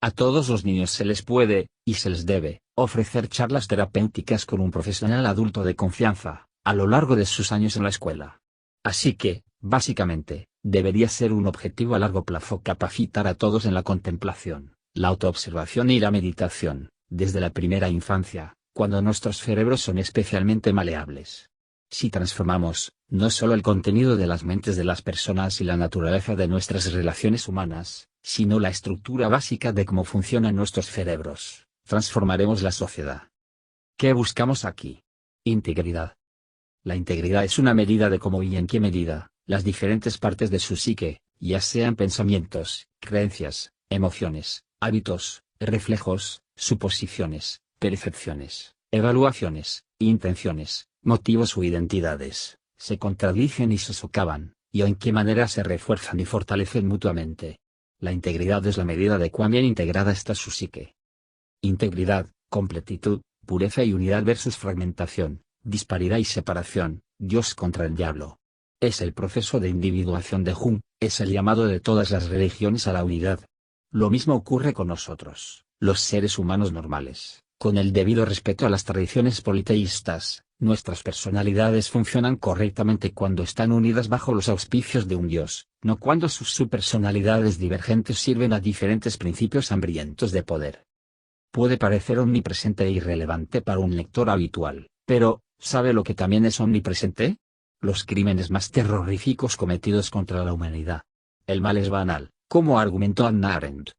A todos los niños se les puede, y se les debe, ofrecer charlas terapéuticas con un profesional adulto de confianza, a lo largo de sus años en la escuela. Así que, básicamente, debería ser un objetivo a largo plazo capacitar a todos en la contemplación, la autoobservación y la meditación, desde la primera infancia, cuando nuestros cerebros son especialmente maleables. Si transformamos, no solo el contenido de las mentes de las personas y la naturaleza de nuestras relaciones humanas, sino la estructura básica de cómo funcionan nuestros cerebros, transformaremos la sociedad. ¿Qué buscamos aquí? Integridad. La integridad es una medida de cómo y en qué medida, las diferentes partes de su psique, ya sean pensamientos, creencias, emociones, hábitos, reflejos, suposiciones, percepciones, evaluaciones, intenciones, motivos o identidades, se contradicen y se socavan, y en qué manera se refuerzan y fortalecen mutuamente. La integridad es la medida de cuán bien integrada está su psique. Integridad, completitud, pureza y unidad versus fragmentación, disparidad y separación, Dios contra el diablo. Es el proceso de individuación de Jung, es el llamado de todas las religiones a la unidad. Lo mismo ocurre con nosotros, los seres humanos normales. Con el debido respeto a las tradiciones politeístas, nuestras personalidades funcionan correctamente cuando están unidas bajo los auspicios de un Dios, no cuando sus subpersonalidades divergentes sirven a diferentes principios hambrientos de poder. Puede parecer omnipresente e irrelevante para un lector habitual, pero, ¿sabe lo que también es omnipresente? Los crímenes más terroríficos cometidos contra la humanidad. El mal es banal, como argumentó Hannah Arendt.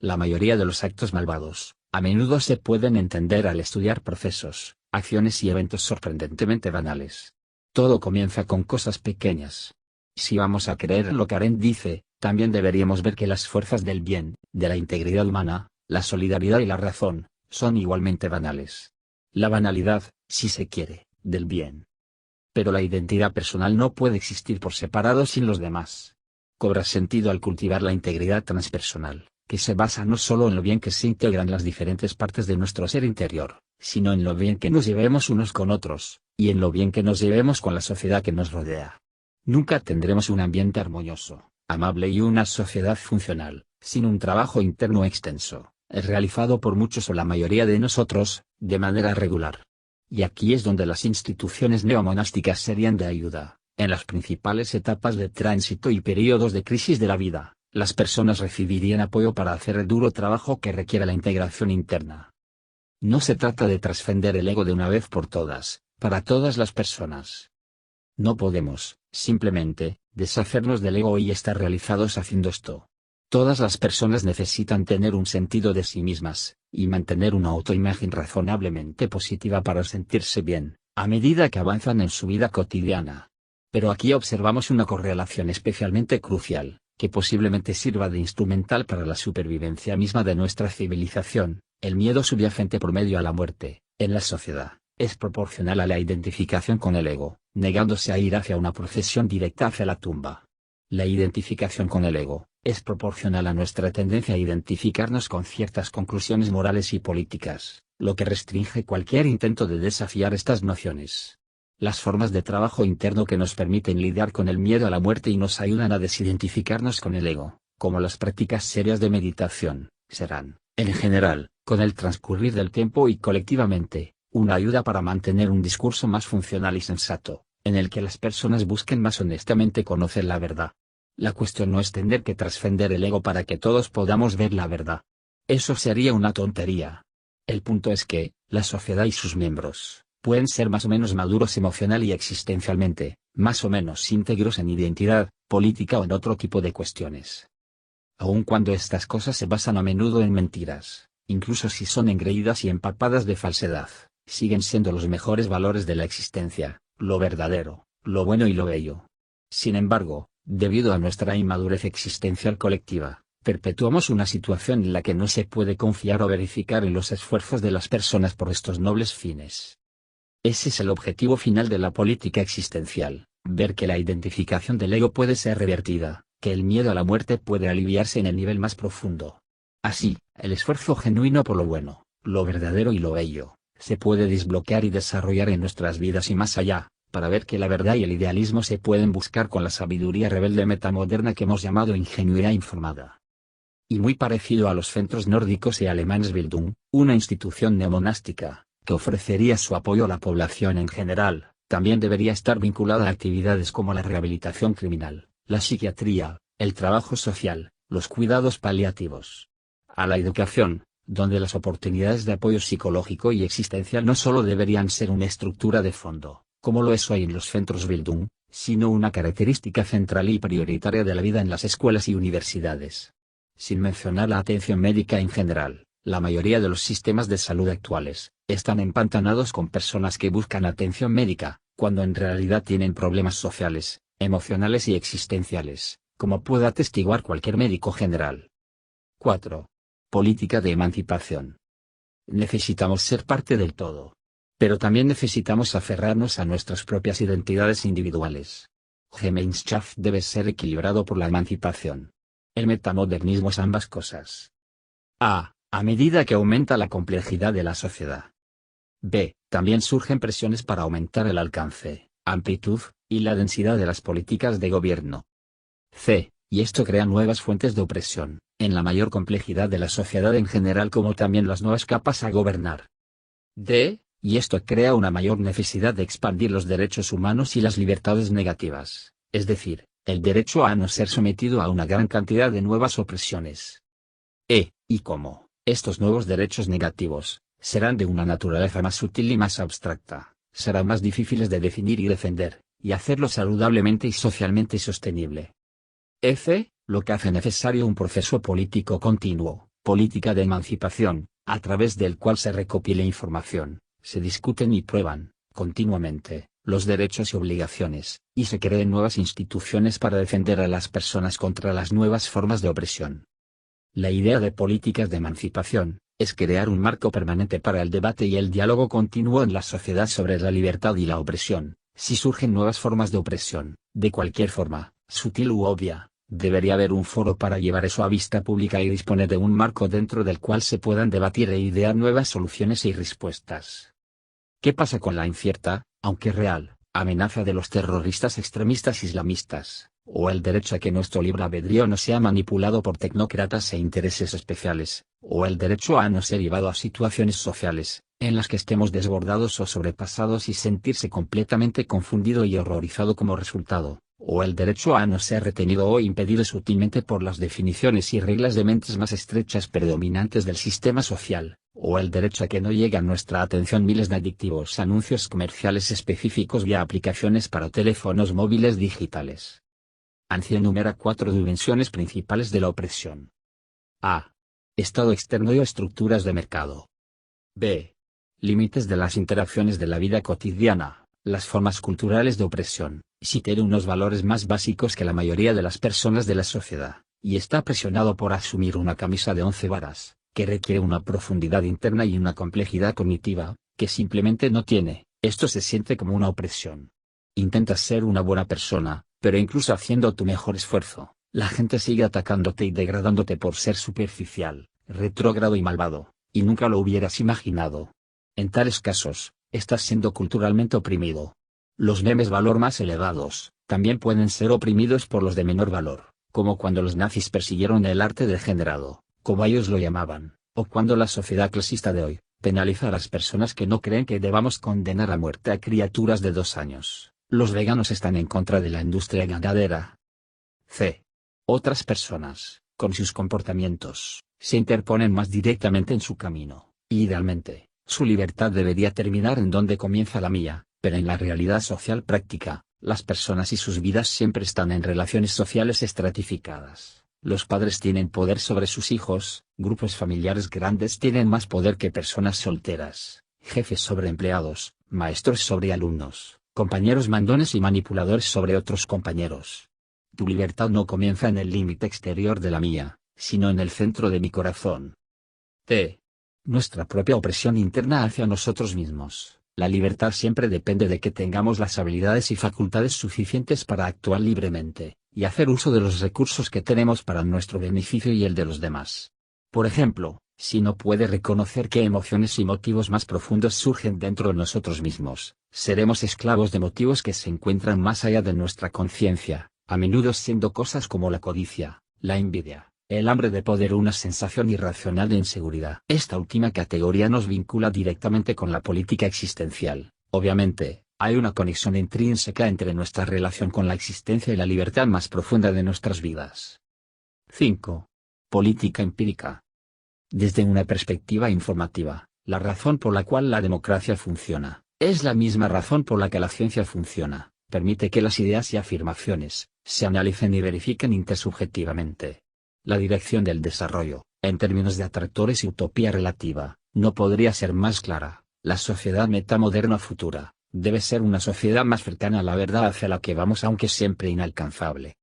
La mayoría de los actos malvados, a menudo se pueden entender al estudiar procesos, acciones y eventos sorprendentemente banales. Todo comienza con cosas pequeñas. Si vamos a creer en lo que Arendt dice, también deberíamos ver que las fuerzas del bien, de la integridad humana, la solidaridad y la razón, son igualmente banales. La banalidad, si se quiere, del bien. Pero la identidad personal no puede existir por separado sin los demás. Cobra sentido al cultivar la integridad transpersonal, que se basa no solo en lo bien que se integran las diferentes partes de nuestro ser interior, sino en lo bien que nos llevemos unos con otros, y en lo bien que nos llevemos con la sociedad que nos rodea. Nunca tendremos un ambiente armonioso, amable y una sociedad funcional, sin un trabajo interno extenso, realizado por muchos o la mayoría de nosotros, de manera regular. Y aquí es donde las instituciones neomonásticas serían de ayuda. En las principales etapas de tránsito y periodos de crisis de la vida, las personas recibirían apoyo para hacer el duro trabajo que requiere la integración interna. No se trata de trascender el ego de una vez por todas, para todas las personas. No podemos, simplemente, deshacernos del ego y estar realizados haciendo esto. Todas las personas necesitan tener un sentido de sí mismas, y mantener una autoimagen razonablemente positiva para sentirse bien, a medida que avanzan en su vida cotidiana. Pero aquí observamos una correlación especialmente crucial, que posiblemente sirva de instrumental para la supervivencia misma de nuestra civilización. El miedo subyacente por medio a la muerte, en la sociedad, es proporcional a la identificación con el ego, negándose a ir hacia una procesión directa hacia la tumba. La identificación con el ego, es proporcional a nuestra tendencia a identificarnos con ciertas conclusiones morales y políticas, lo que restringe cualquier intento de desafiar estas nociones. Las formas de trabajo interno que nos permiten lidiar con el miedo a la muerte y nos ayudan a desidentificarnos con el ego, como las prácticas serias de meditación, serán, en general, con el transcurrir del tiempo y colectivamente, una ayuda para mantener un discurso más funcional y sensato, en el que las personas busquen más honestamente conocer la verdad. La cuestión no es tener que trascender el ego para que todos podamos ver la verdad. Eso sería una tontería. El punto es que, la sociedad y sus miembros, pueden ser más o menos maduros emocional y existencialmente, más o menos íntegros en identidad, política o en otro tipo de cuestiones. Aun cuando estas cosas se basan a menudo en mentiras, incluso si son engreídas y empapadas de falsedad, siguen siendo los mejores valores de la existencia, lo verdadero, lo bueno y lo bello. Sin embargo, debido a nuestra inmadurez existencial colectiva, perpetuamos una situación en la que no se puede confiar o verificar en los esfuerzos de las personas por estos nobles fines. Ese es el objetivo final de la política existencial, ver que la identificación del ego puede ser revertida, que el miedo a la muerte puede aliviarse en el nivel más profundo. Así, el esfuerzo genuino por lo bueno, lo verdadero y lo bello, se puede desbloquear y desarrollar en nuestras vidas y más allá, para ver que la verdad y el idealismo se pueden buscar con la sabiduría rebelde metamoderna que hemos llamado ingenuidad informada. y muy parecido a los centros nórdicos y alemanes Bildung, una institución neomonástica, que ofrecería su apoyo a la población en general. También debería estar vinculada a actividades como la rehabilitación criminal, la psiquiatría, el trabajo social, los cuidados paliativos. A la educación, donde las oportunidades de apoyo psicológico y existencial no solo deberían ser una estructura de fondo, como lo es hoy en los centros Bildung, sino una característica central y prioritaria de la vida en las escuelas y universidades. Sin mencionar la atención médica en general, la mayoría de los sistemas de salud actuales están empantanados con personas que buscan atención médica, cuando en realidad tienen problemas sociales, emocionales y existenciales, como puede atestiguar cualquier médico general. 4. Política de emancipación. Necesitamos ser parte del todo. Pero también necesitamos aferrarnos a nuestras propias identidades individuales. Gemeinschaft debe ser equilibrado por la emancipación. El metamodernismo es ambas cosas. A medida que aumenta la complejidad de la sociedad. B. También surgen presiones para aumentar el alcance, amplitud, y la densidad de las políticas de gobierno. C. Y esto crea nuevas fuentes de opresión, en la mayor complejidad de la sociedad en general como también las nuevas capas a gobernar. D. Y esto crea una mayor necesidad de expandir los derechos humanos y las libertades negativas, es decir, el derecho a no ser sometido a una gran cantidad de nuevas opresiones. Y como estos nuevos derechos negativos serán de una naturaleza más sutil y más abstracta, serán más difíciles de definir y defender, y hacerlo saludablemente y socialmente sostenible. Lo que hace necesario un proceso político continuo, política de emancipación, a través del cual se recopile información, se discuten y prueban, continuamente, los derechos y obligaciones, y se creen nuevas instituciones para defender a las personas contra las nuevas formas de opresión. La idea de políticas de emancipación es crear un marco permanente para el debate y el diálogo continuo en la sociedad sobre la libertad y la opresión. Si surgen nuevas formas de opresión, de cualquier forma, sutil u obvia, debería haber un foro para llevar eso a vista pública y disponer de un marco dentro del cual se puedan debatir e idear nuevas soluciones y respuestas. ¿Qué pasa con la incierta, aunque real, amenaza de los terroristas extremistas islamistas, o el derecho a que nuestro libre albedrío no sea manipulado por tecnócratas e intereses especiales, o el derecho a no ser llevado a situaciones sociales, en las que estemos desbordados o sobrepasados y sentirse completamente confundido y horrorizado como resultado, o el derecho a no ser retenido o impedido sutilmente por las definiciones y reglas de mentes más estrechas predominantes del sistema social, o el derecho a que no llegue a nuestra atención miles de adictivos anuncios comerciales específicos vía aplicaciones para teléfonos móviles digitales. ANCI enumera 4 dimensiones principales de la opresión. A. Estado externo y estructuras de mercado. B. Límites de las interacciones de la vida cotidiana, las formas culturales de opresión. Si tiene unos valores más básicos que la mayoría de las personas de la sociedad, y está presionado por asumir una camisa de 11 varas, que requiere una profundidad interna y una complejidad cognitiva, que simplemente no tiene, esto se siente como una opresión. Intentas ser una buena persona, pero incluso haciendo tu mejor esfuerzo, la gente sigue atacándote y degradándote por ser superficial, retrógrado y malvado, y nunca lo hubieras imaginado. En tales casos, estás siendo culturalmente oprimido. Los memes valor más elevados, también pueden ser oprimidos por los de menor valor, como cuando los nazis persiguieron el arte degenerado, como ellos lo llamaban, o cuando la sociedad clasista de hoy penaliza a las personas que no creen que debamos condenar a muerte a criaturas de 2 años. Los veganos están en contra de la industria ganadera. C. Otras personas, con sus comportamientos, se interponen más directamente en su camino, y idealmente, su libertad debería terminar en donde comienza la mía, pero en la realidad social práctica, las personas y sus vidas siempre están en relaciones sociales estratificadas. Los padres tienen poder sobre sus hijos, grupos familiares grandes tienen más poder que personas solteras, jefes sobre empleados, maestros sobre alumnos, compañeros mandones y manipuladores sobre otros compañeros. Tu libertad no comienza en el límite exterior de la mía, sino en el centro de mi corazón. T. Nuestra propia opresión interna hacia nosotros mismos. La libertad siempre depende de que tengamos las habilidades y facultades suficientes para actuar libremente, y hacer uso de los recursos que tenemos para nuestro beneficio y el de los demás. Por ejemplo, si no puede reconocer qué emociones y motivos más profundos surgen dentro de nosotros mismos, seremos esclavos de motivos que se encuentran más allá de nuestra conciencia, a menudo siendo cosas como la codicia, la envidia, El hambre de poder, una sensación irracional de inseguridad. Esta última categoría nos vincula directamente con la política existencial. Obviamente, hay una conexión intrínseca entre nuestra relación con la existencia y la libertad más profunda de nuestras vidas. 5. Política empírica. Desde una perspectiva informativa, la razón por la cual la democracia funciona, es la misma razón por la que la ciencia funciona. Permite que las ideas y afirmaciones se analicen y verifiquen intersubjetivamente. La dirección del desarrollo, en términos de atractores y utopía relativa, no podría ser más clara. La sociedad metamoderna futura debe ser una sociedad más cercana a la verdad hacia la que vamos, aunque siempre inalcanzable.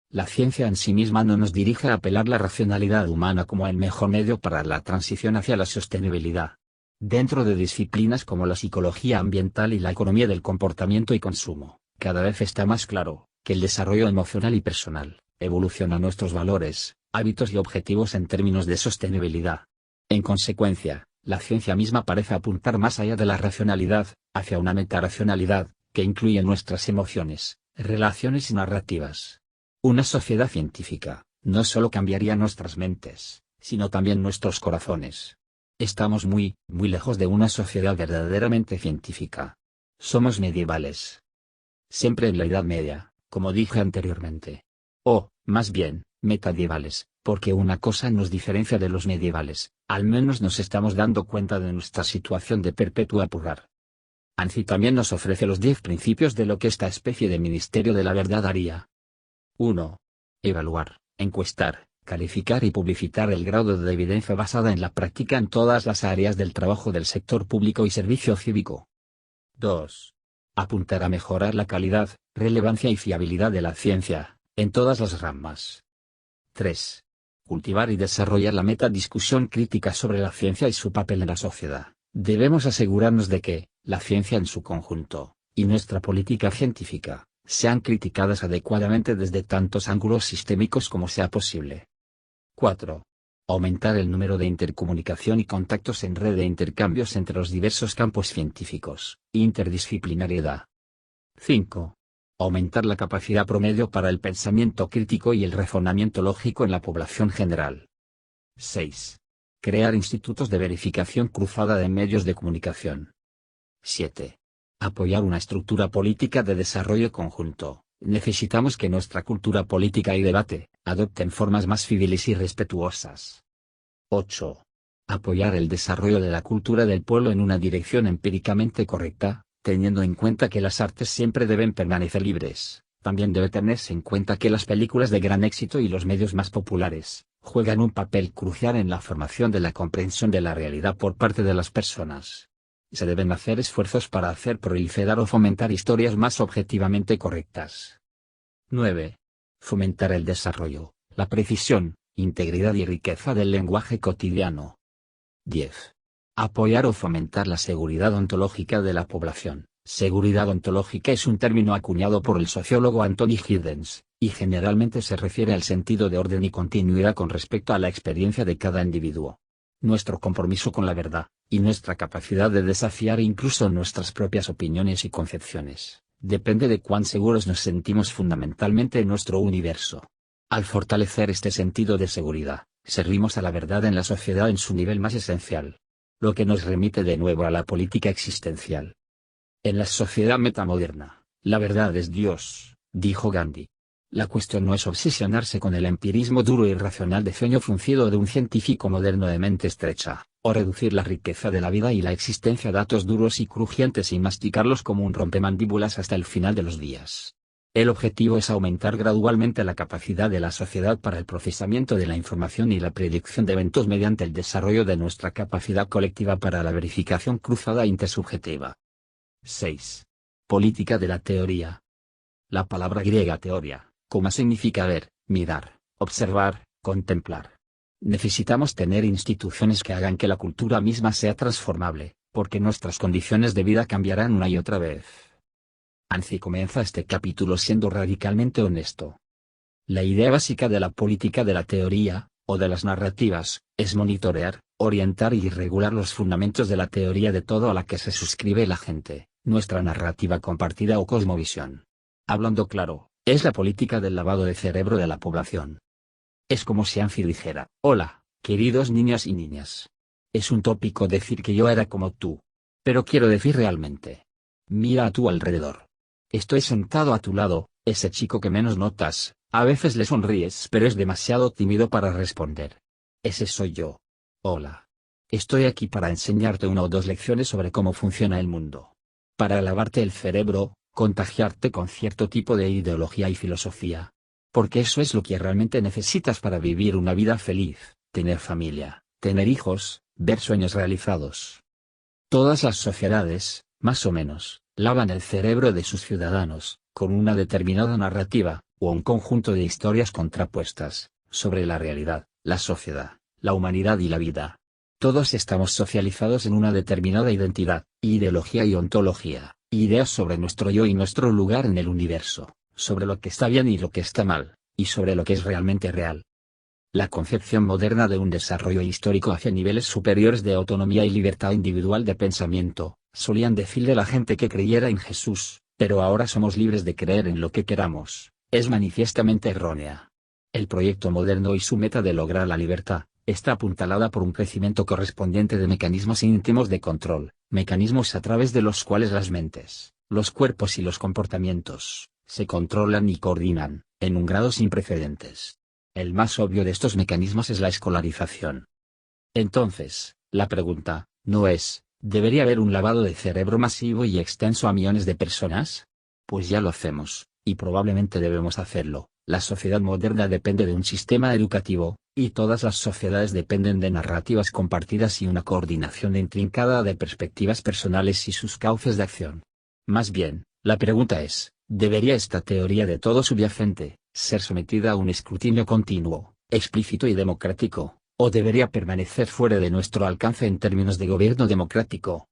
La ciencia en sí misma no nos dirige a apelar la racionalidad humana como el mejor medio para la transición hacia la sostenibilidad. Dentro de disciplinas como la psicología ambiental y la economía del comportamiento y consumo, cada vez está más claro que el desarrollo emocional y personal evoluciona nuestros valores, hábitos y objetivos en términos de sostenibilidad. En consecuencia, la ciencia misma parece apuntar más allá de la racionalidad, hacia una metarracionalidad, que incluye nuestras emociones, relaciones y narrativas. Una sociedad científica no solo cambiaría nuestras mentes, sino también nuestros corazones. Estamos muy lejos de una sociedad verdaderamente científica. Somos medievales. Siempre en la Edad Media, como dije anteriormente. O, más bien, metadievales, porque una cosa nos diferencia de los medievales, al menos nos estamos dando cuenta de nuestra situación de perpetua purgar. Anzi también nos ofrece los 10 principios de lo que esta especie de ministerio de la verdad haría. 1. Evaluar, encuestar, calificar y publicitar el grado de evidencia basada en la práctica en todas las áreas del trabajo del sector público y servicio cívico. 2. Apuntar a mejorar la calidad, relevancia y fiabilidad de la ciencia, en todas las ramas. 3. Cultivar y desarrollar la metadiscusión crítica sobre la ciencia y su papel en la sociedad. Debemos asegurarnos de que, la ciencia en su conjunto, y nuestra política científica, sean criticadas adecuadamente desde tantos ángulos sistémicos como sea posible. 4. Aumentar el número de intercomunicación y contactos en red de intercambios entre los diversos campos científicos, interdisciplinariedad. 5. Aumentar la capacidad promedio para el pensamiento crítico y el razonamiento lógico en la población general. 6. Crear institutos de verificación cruzada de medios de comunicación. 7. Apoyar una estructura política de desarrollo conjunto. Necesitamos que nuestra cultura política y debate adopten formas más civiles y respetuosas. 8. Apoyar el desarrollo de la cultura del pueblo en una dirección empíricamente correcta, teniendo en cuenta que las artes siempre deben permanecer libres. También debe tenerse en cuenta que las películas de gran éxito y los medios más populares juegan un papel crucial en la formación de la comprensión de la realidad por parte de las personas. Se deben hacer esfuerzos para hacer proliferar o fomentar historias más objetivamente correctas. 9. Fomentar el desarrollo, la precisión, integridad y riqueza del lenguaje cotidiano. 10. Apoyar o fomentar la seguridad ontológica de la población. Seguridad ontológica es un término acuñado por el sociólogo Anthony Giddens, y generalmente se refiere al sentido de orden y continuidad con respecto a la experiencia de cada individuo. Nuestro compromiso con la verdad, y nuestra capacidad de desafiar incluso nuestras propias opiniones y concepciones, depende de cuán seguros nos sentimos fundamentalmente en nuestro universo. Al fortalecer este sentido de seguridad, servimos a la verdad en la sociedad en su nivel más esencial. Lo que nos remite de nuevo a la política existencial. En la sociedad metamoderna, la verdad es Dios, dijo Gandhi. La cuestión no es obsesionarse con el empirismo duro y racional de ceño fruncido de un científico moderno de mente estrecha, o reducir la riqueza de la vida y la existencia a datos duros y crujientes y masticarlos como un rompemandíbulas hasta el final de los días. El objetivo es aumentar gradualmente la capacidad de la sociedad para el procesamiento de la información y la predicción de eventos mediante el desarrollo de nuestra capacidad colectiva para la verificación cruzada e intersubjetiva. 6. Política de la teoría. La palabra griega teoría, como significa ver, mirar, observar, contemplar. Necesitamos tener instituciones que hagan que la cultura misma sea transformable, porque nuestras condiciones de vida cambiarán una y otra vez. Anzi comienza este capítulo siendo radicalmente honesto. La idea básica de la política de la teoría, o de las narrativas, es monitorear, orientar y regular los fundamentos de la teoría de todo a la que se suscribe la gente, nuestra narrativa compartida o cosmovisión. Hablando claro, es la política del lavado de cerebro de la población. Es como si Anfi dijera: hola, queridos niños y niñas. Es un tópico decir que yo era como tú. Pero quiero decir realmente. Mira a tu alrededor. Estoy sentado a tu lado, ese chico que menos notas, a veces le sonríes pero es demasiado tímido para responder. Ese soy yo. Hola. Estoy aquí para enseñarte una o dos lecciones sobre cómo funciona el mundo. Para lavarte el cerebro, contagiarte con cierto tipo de ideología y filosofía. Porque eso es lo que realmente necesitas para vivir una vida feliz, tener familia, tener hijos, ver sueños realizados. Todas las sociedades, más o menos, lavan el cerebro de sus ciudadanos, con una determinada narrativa, o un conjunto de historias contrapuestas, sobre la realidad, la sociedad, la humanidad y la vida. Todos estamos socializados en una determinada identidad, ideología y ontología, ideas sobre nuestro yo y nuestro lugar en el universo, sobre lo que está bien y lo que está mal, y sobre lo que es realmente real. La concepción moderna de un desarrollo histórico hacia niveles superiores de autonomía y libertad individual de pensamiento, solían decir de la gente que creyera en Jesús, pero ahora somos libres de creer en lo que queramos, es manifiestamente errónea. El proyecto moderno y su meta de lograr la libertad, está apuntalada por un crecimiento correspondiente de mecanismos íntimos de control, mecanismos a través de los cuales las mentes, los cuerpos y los comportamientos, se controlan y coordinan, en un grado sin precedentes. El más obvio de estos mecanismos es la escolarización. Entonces, la pregunta, no es, ¿debería haber un lavado de cerebro masivo y extenso a millones de personas? Pues ya lo hacemos, y probablemente debemos hacerlo. La sociedad moderna depende de un sistema educativo, y todas las sociedades dependen de narrativas compartidas y una coordinación intrincada de perspectivas personales y sus cauces de acción. Más bien, la pregunta es, ¿debería esta teoría de todo subyacente ser sometida a un escrutinio continuo, explícito y democrático, o debería permanecer fuera de nuestro alcance en términos de gobierno democrático?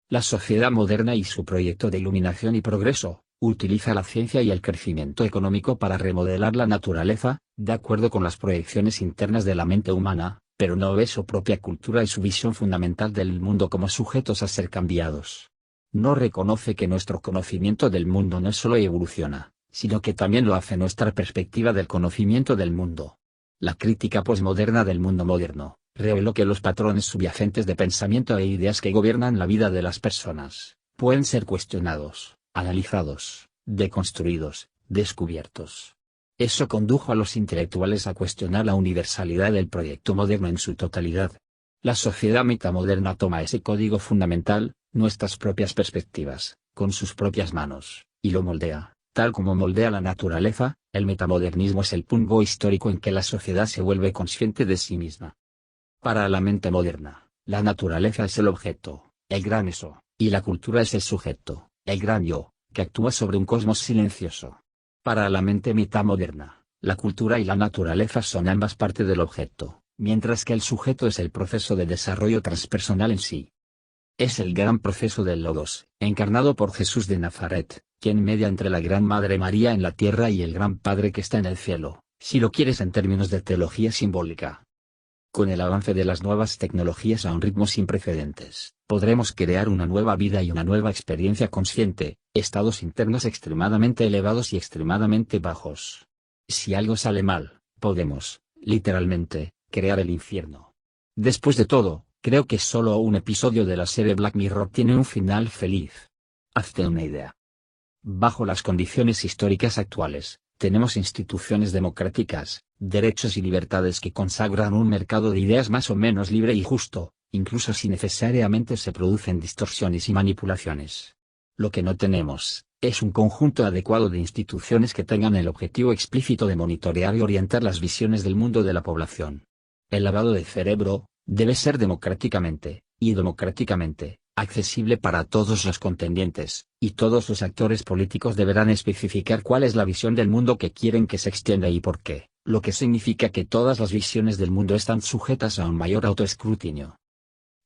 La sociedad moderna y su proyecto de iluminación y progreso, utiliza la ciencia y el crecimiento económico para remodelar la naturaleza, de acuerdo con las proyecciones internas de la mente humana, pero no ve su propia cultura y su visión fundamental del mundo como sujetos a ser cambiados. No reconoce que nuestro conocimiento del mundo no solo evoluciona, sino que también lo hace nuestra perspectiva del conocimiento del mundo. La crítica posmoderna del mundo moderno reveló que los patrones subyacentes de pensamiento e ideas que gobiernan la vida de las personas pueden ser cuestionados, analizados, deconstruidos, descubiertos. Eso condujo a los intelectuales a cuestionar la universalidad del proyecto moderno en su totalidad. La sociedad metamoderna toma ese código fundamental, nuestras propias perspectivas, con sus propias manos, y lo moldea, tal como moldea la naturaleza. El metamodernismo es el punto histórico en que la sociedad se vuelve consciente de sí misma. Para la mente moderna, la naturaleza es el objeto, el gran eso, y la cultura es el sujeto, el gran yo, que actúa sobre un cosmos silencioso. Para la mente metamoderna, la cultura y la naturaleza son ambas parte del objeto, mientras que el sujeto es el proceso de desarrollo transpersonal en sí. Es el gran proceso del Logos, encarnado por Jesús de Nazaret, quien media entre la Gran Madre María en la tierra y el Gran Padre que está en el cielo, si lo quieres en términos de teología simbólica. Con el avance de las nuevas tecnologías a un ritmo sin precedentes, podremos crear una nueva vida y una nueva experiencia consciente, estados internos extremadamente elevados y extremadamente bajos. Si algo sale mal, podemos, literalmente, crear el infierno. Después de todo, creo que solo un episodio de la serie Black Mirror tiene un final feliz. Hazte una idea. Bajo las condiciones históricas actuales, tenemos instituciones democráticas, derechos y libertades que consagran un mercado de ideas más o menos libre y justo, incluso si necesariamente se producen distorsiones y manipulaciones. Lo que no tenemos, es un conjunto adecuado de instituciones que tengan el objetivo explícito de monitorear y orientar las visiones del mundo de la población. El lavado de cerebro debe ser democráticamente accesible para todos los contendientes, y todos los actores políticos deberán especificar cuál es la visión del mundo que quieren que se extienda y por qué, lo que significa que todas las visiones del mundo están sujetas a un mayor autoescrutinio.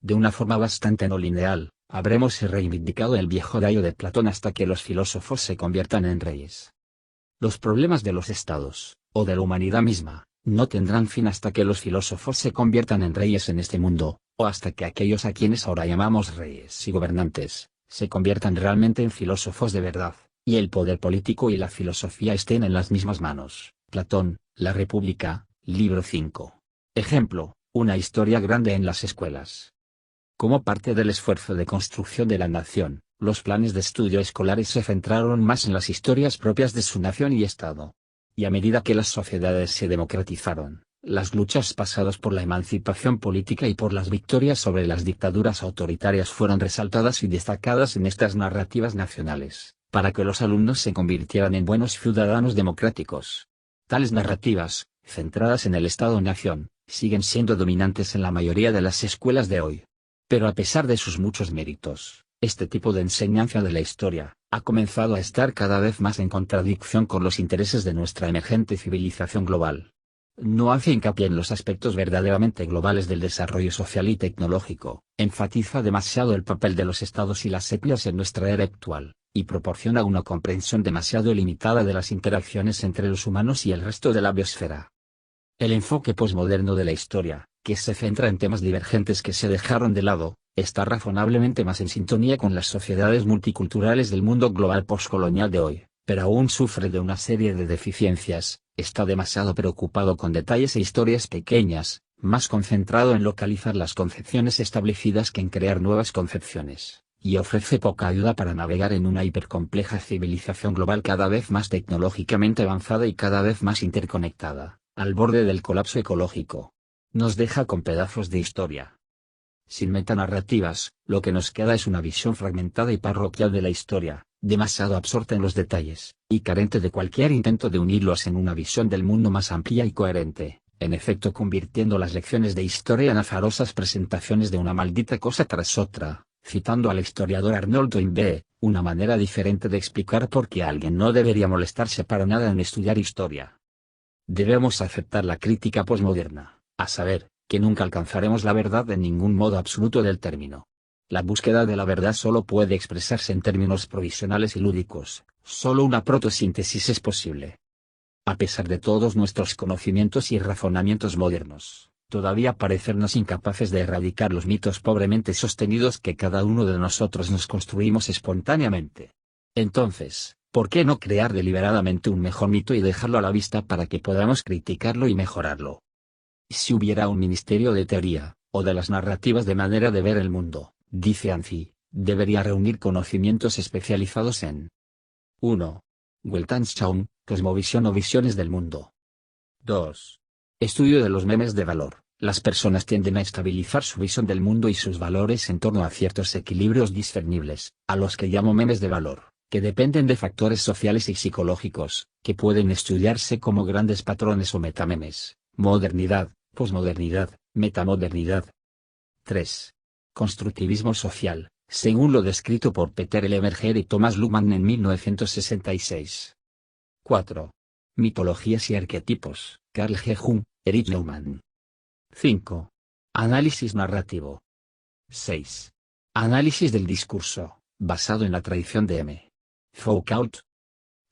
De una forma bastante no lineal, habremos reivindicado el viejo gallo de Platón hasta que los filósofos se conviertan en reyes. Los problemas de los estados, o de la humanidad misma, no tendrán fin hasta que los filósofos se conviertan en reyes en este mundo, o hasta que aquellos a quienes ahora llamamos reyes y gobernantes, se conviertan realmente en filósofos de verdad, y el poder político y la filosofía estén en las mismas manos. Platón, La República, Libro 5. Ejemplo, una historia grande en las escuelas. Como parte del esfuerzo de construcción de la nación, los planes de estudio escolares se centraron más en las historias propias de su nación y Estado. Y a medida que las sociedades se democratizaron, las luchas pasadas por la emancipación política y por las victorias sobre las dictaduras autoritarias fueron resaltadas y destacadas en estas narrativas nacionales, para que los alumnos se convirtieran en buenos ciudadanos democráticos. Tales narrativas, centradas en el Estado-nación, siguen siendo dominantes en la mayoría de las escuelas de hoy. Pero a pesar de sus muchos méritos, este tipo de enseñanza de la historia ha comenzado a estar cada vez más en contradicción con los intereses de nuestra emergente civilización global. No hace hincapié en los aspectos verdaderamente globales del desarrollo social y tecnológico, enfatiza demasiado el papel de los estados y las etnias en nuestra era actual, y proporciona una comprensión demasiado limitada de las interacciones entre los humanos y el resto de la biosfera. El enfoque posmoderno de la historia, que se centra en temas divergentes que se dejaron de lado, está razonablemente más en sintonía con las sociedades multiculturales del mundo global postcolonial de hoy, pero aún sufre de una serie de deficiencias, está demasiado preocupado con detalles e historias pequeñas, más concentrado en localizar las concepciones establecidas que en crear nuevas concepciones, y ofrece poca ayuda para navegar en una hipercompleja civilización global cada vez más tecnológicamente avanzada y cada vez más interconectada, al borde del colapso ecológico. Nos deja con pedazos de historia. Sin metanarrativas, lo que nos queda es una visión fragmentada y parroquial de la historia, demasiado absorta en los detalles, y carente de cualquier intento de unirlos en una visión del mundo más amplia y coherente, en efecto convirtiendo las lecciones de historia en azarosas presentaciones de una maldita cosa tras otra, citando al historiador Arnold Toynbee, una manera diferente de explicar por qué alguien no debería molestarse para nada en estudiar historia. Debemos aceptar la crítica posmoderna, a saber, que nunca alcanzaremos la verdad en ningún modo absoluto del término. La búsqueda de la verdad solo puede expresarse en términos provisionales y lúdicos, solo una protosíntesis es posible. A pesar de todos nuestros conocimientos y razonamientos modernos, todavía parecernos incapaces de erradicar los mitos pobremente sostenidos que cada uno de nosotros nos construimos espontáneamente. Entonces, ¿por qué no crear deliberadamente un mejor mito y dejarlo a la vista para que podamos criticarlo y mejorarlo? Si hubiera un ministerio de teoría, o de las narrativas de manera de ver el mundo, dice Anzi, debería reunir conocimientos especializados en 1. Weltanschauung, cosmovisión o visiones del mundo. 2. Estudio de los memes de valor. Las personas tienden a estabilizar su visión del mundo y sus valores en torno a ciertos equilibrios discernibles, a los que llamo memes de valor, que dependen de factores sociales y psicológicos, que pueden estudiarse como grandes patrones o metamemes. Modernidad, posmodernidad, metamodernidad. 3. Constructivismo social, según lo descrito por Peter L. Emerger y Thomas Luhmann en 1966. 4. Mitologías y arquetipos, Carl G. Jung, Erich Neumann. 5. Análisis narrativo. 6. Análisis del discurso, basado en la tradición de M. Foucault.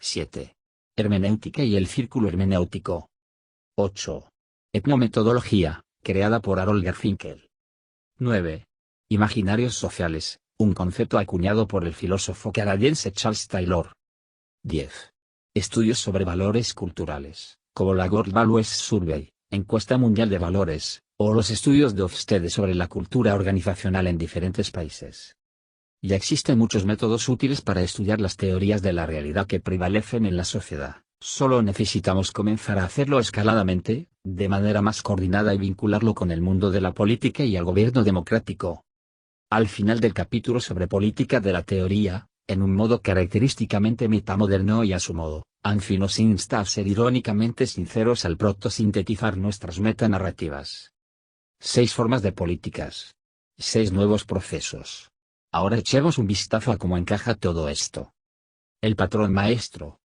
7. Hermenéutica y el círculo hermenéutico. 8. Etnometodología, creada por Harold Garfinkel. 9. Imaginarios sociales, un concepto acuñado por el filósofo canadiense Charles Taylor. 10. Estudios sobre valores culturales, como la World Values Survey, encuesta mundial de valores, o los estudios de Ofstede sobre la cultura organizacional en diferentes países. Ya existen muchos métodos útiles para estudiar las teorías de la realidad que prevalecen en la sociedad. Solo necesitamos comenzar a hacerlo escaladamente, de manera más coordinada y vincularlo con el mundo de la política y el gobierno democrático. Al final del capítulo sobre política de la teoría, en un modo característicamente metamoderno y a su modo, Anfi nos insta a ser irónicamente sinceros al protosintetizar nuestras metanarrativas. 6 formas de políticas. 6 nuevos procesos. Ahora echemos un vistazo a cómo encaja todo esto. El patrón maestro.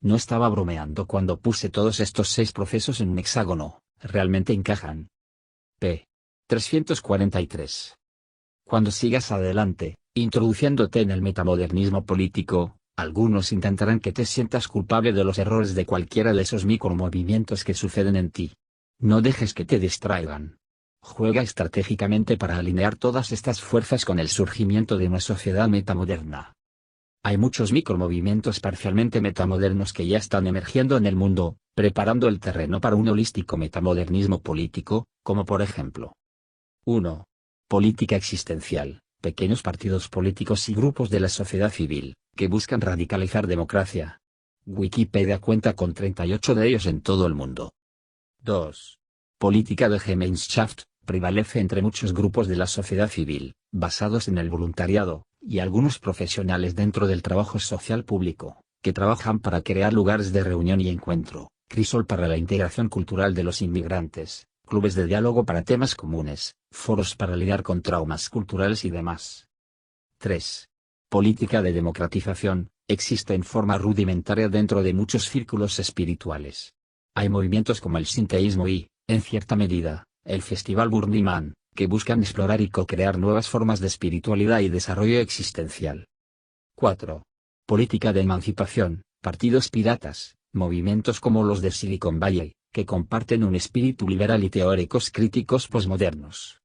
No estaba bromeando cuando puse todos estos 6 procesos en un hexágono, realmente encajan. p. 343. Cuando sigas adelante, introduciéndote en el metamodernismo político, algunos intentarán que te sientas culpable de los errores de cualquiera de esos micromovimientos que suceden en ti. No dejes que te distraigan. Juega estratégicamente para alinear todas estas fuerzas con el surgimiento de una sociedad metamoderna. Hay muchos micromovimientos parcialmente metamodernos que ya están emergiendo en el mundo, preparando el terreno para un holístico metamodernismo político, como por ejemplo 1. Política existencial, pequeños partidos políticos y grupos de la sociedad civil, que buscan radicalizar democracia. Wikipedia cuenta con 38 de ellos en todo el mundo. 2. Política de Gemeinschaft, prevalece entre muchos grupos de la sociedad civil, basados en el voluntariado, y algunos profesionales dentro del trabajo social público, que trabajan para crear lugares de reunión y encuentro, crisol para la integración cultural de los inmigrantes, clubes de diálogo para temas comunes, foros para lidiar con traumas culturales y demás. 3. Política de democratización, existe en forma rudimentaria dentro de muchos círculos espirituales. Hay movimientos como el sinteísmo y, en cierta medida, el Festival Burning Man, que buscan explorar y co-crear nuevas formas de espiritualidad y desarrollo existencial. 4. Política de emancipación, partidos piratas, movimientos como los de Silicon Valley, que comparten un espíritu liberal y teóricos críticos posmodernos.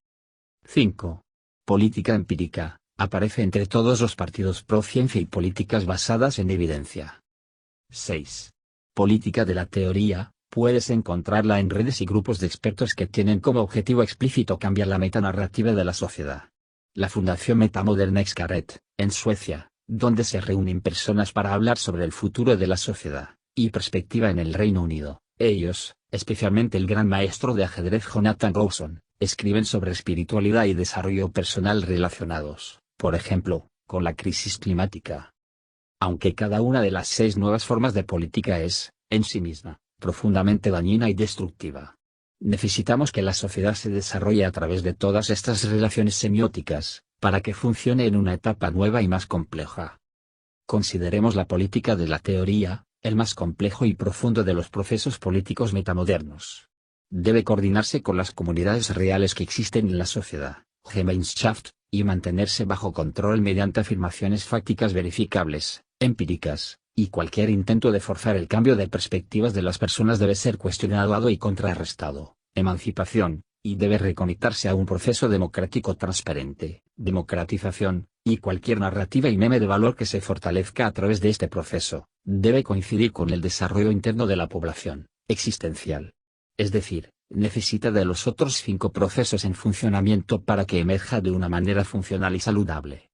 5. Política empírica, aparece entre todos los partidos pro ciencia y políticas basadas en evidencia. 6. Política de la teoría, puedes encontrarla en redes y grupos de expertos que tienen como objetivo explícito cambiar la metanarrativa de la sociedad. La Fundación Metamoderna Xcaret, en Suecia, donde se reúnen personas para hablar sobre el futuro de la sociedad, y perspectiva en el Reino Unido. Ellos, especialmente el gran maestro de ajedrez Jonathan Rowson, escriben sobre espiritualidad y desarrollo personal relacionados, por ejemplo, con la crisis climática. Aunque cada una de las 6 nuevas formas de política es, en sí misma, profundamente dañina y destructiva, necesitamos que la sociedad se desarrolle a través de todas estas relaciones semióticas, para que funcione en una etapa nueva y más compleja. Consideremos la política de la teoría, el más complejo y profundo de los procesos políticos metamodernos. Debe coordinarse con las comunidades reales que existen en la sociedad, Gemeinschaft, y mantenerse bajo control mediante afirmaciones fácticas verificables, empíricas, y cualquier intento de forzar el cambio de perspectivas de las personas debe ser cuestionado y contrarrestado. Emancipación, y debe reconectarse a un proceso democrático transparente, democratización, y cualquier narrativa y meme de valor que se fortalezca a través de este proceso, debe coincidir con el desarrollo interno de la población, existencial. Es decir, necesita de los otros 5 procesos en funcionamiento para que emerja de una manera funcional y saludable.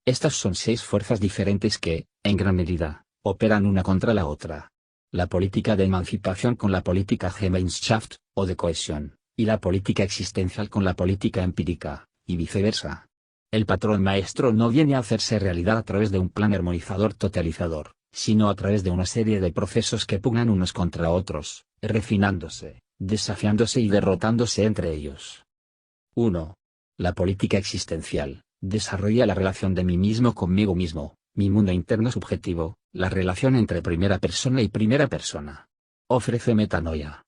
Estas son 6 fuerzas diferentes que, en gran medida, operan una contra la otra. La política de emancipación con la política Gemeinschaft, o de cohesión, y la política existencial con la política empírica, y viceversa. El patrón maestro no viene a hacerse realidad a través de un plan armonizador totalizador, sino a través de una serie de procesos que pugnan unos contra otros, refinándose, desafiándose y derrotándose entre ellos. 1. La política existencial, desarrolla la relación de mí mismo conmigo mismo, mi mundo interno subjetivo, la relación entre primera persona y primera persona. Ofrece metanoia.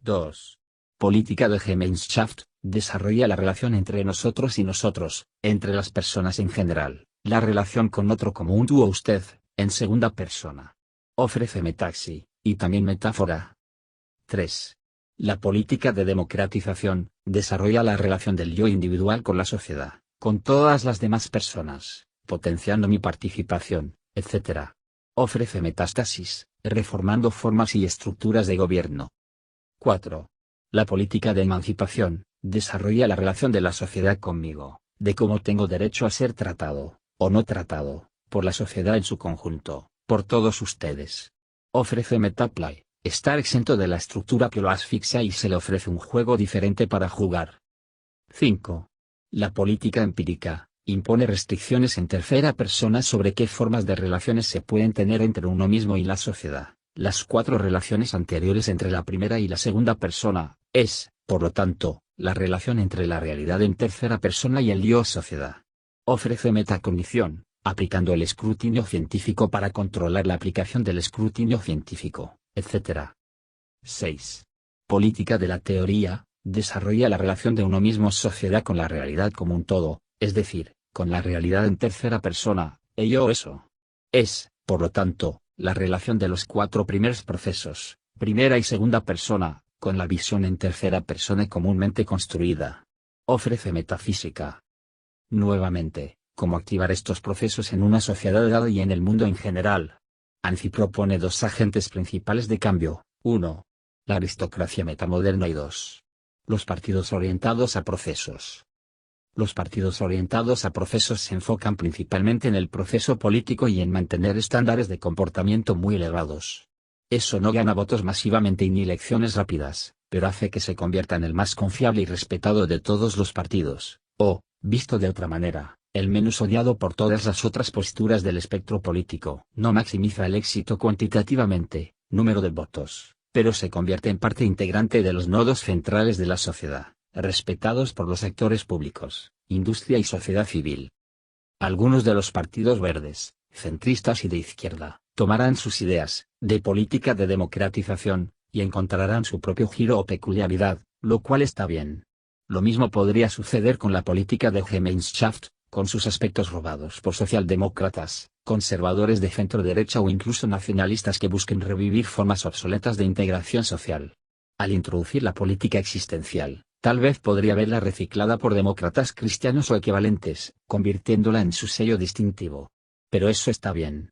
2. Política de Gemeinschaft, desarrolla la relación entre nosotros y nosotros, entre las personas en general, la relación con otro como un tú o usted, en segunda persona. Ofrece metaxi, y también metáfora. 3. La política de democratización, desarrolla la relación del yo individual con la sociedad, con todas las demás personas, potenciando mi participación, etc. Ofrece metástasis, reformando formas y estructuras de gobierno. 4. La política de emancipación, desarrolla la relación de la sociedad conmigo, de cómo tengo derecho a ser tratado, o no tratado, por la sociedad en su conjunto, por todos ustedes. Ofrece metaplay, estar exento de la estructura que lo asfixia y se le ofrece un juego diferente para jugar. 5. La política empírica, impone restricciones en tercera persona sobre qué formas de relaciones se pueden tener entre uno mismo y la sociedad. Las 4 relaciones anteriores entre la primera y la segunda persona, es, por lo tanto, la relación entre la realidad en tercera persona y el yo-sociedad. Ofrece metacognición, aplicando el escrutinio científico para controlar la aplicación del escrutinio científico, etc. 6. Política de la teoría, desarrolla la relación de uno mismo sociedad con la realidad como un todo, es decir, con la realidad en tercera persona, ello o eso. Es, por lo tanto, la relación de los 4 primeros procesos, primera y segunda persona, con la visión en tercera persona comúnmente construida. Ofrece metafísica. Nuevamente, cómo activar estos procesos en una sociedad dada y en el mundo en general. Anzi propone dos agentes principales de cambio: 1. La aristocracia metamoderna y 2. Los partidos orientados a procesos. Los partidos orientados a procesos se enfocan principalmente en el proceso político y en mantener estándares de comportamiento muy elevados. Eso no gana votos masivamente ni elecciones rápidas, pero hace que se convierta en el más confiable y respetado de todos los partidos, o, visto de otra manera, el menos odiado por todas las otras posturas del espectro político. No maximiza el éxito cuantitativamente, número de votos, pero se convierte en parte integrante de los nodos centrales de la sociedad, respetados por los actores públicos, industria y sociedad civil. Algunos de los partidos verdes, centristas y de izquierda, tomarán sus ideas, de política de democratización, y encontrarán su propio giro o peculiaridad, lo cual está bien. Lo mismo podría suceder con la política de Gemeinschaft, con sus aspectos robados por socialdemócratas, conservadores de centro-derecha o incluso nacionalistas que busquen revivir formas obsoletas de integración social. Al introducir la política existencial, tal vez podría verla reciclada por demócratas cristianos o equivalentes, convirtiéndola en su sello distintivo. Pero eso está bien.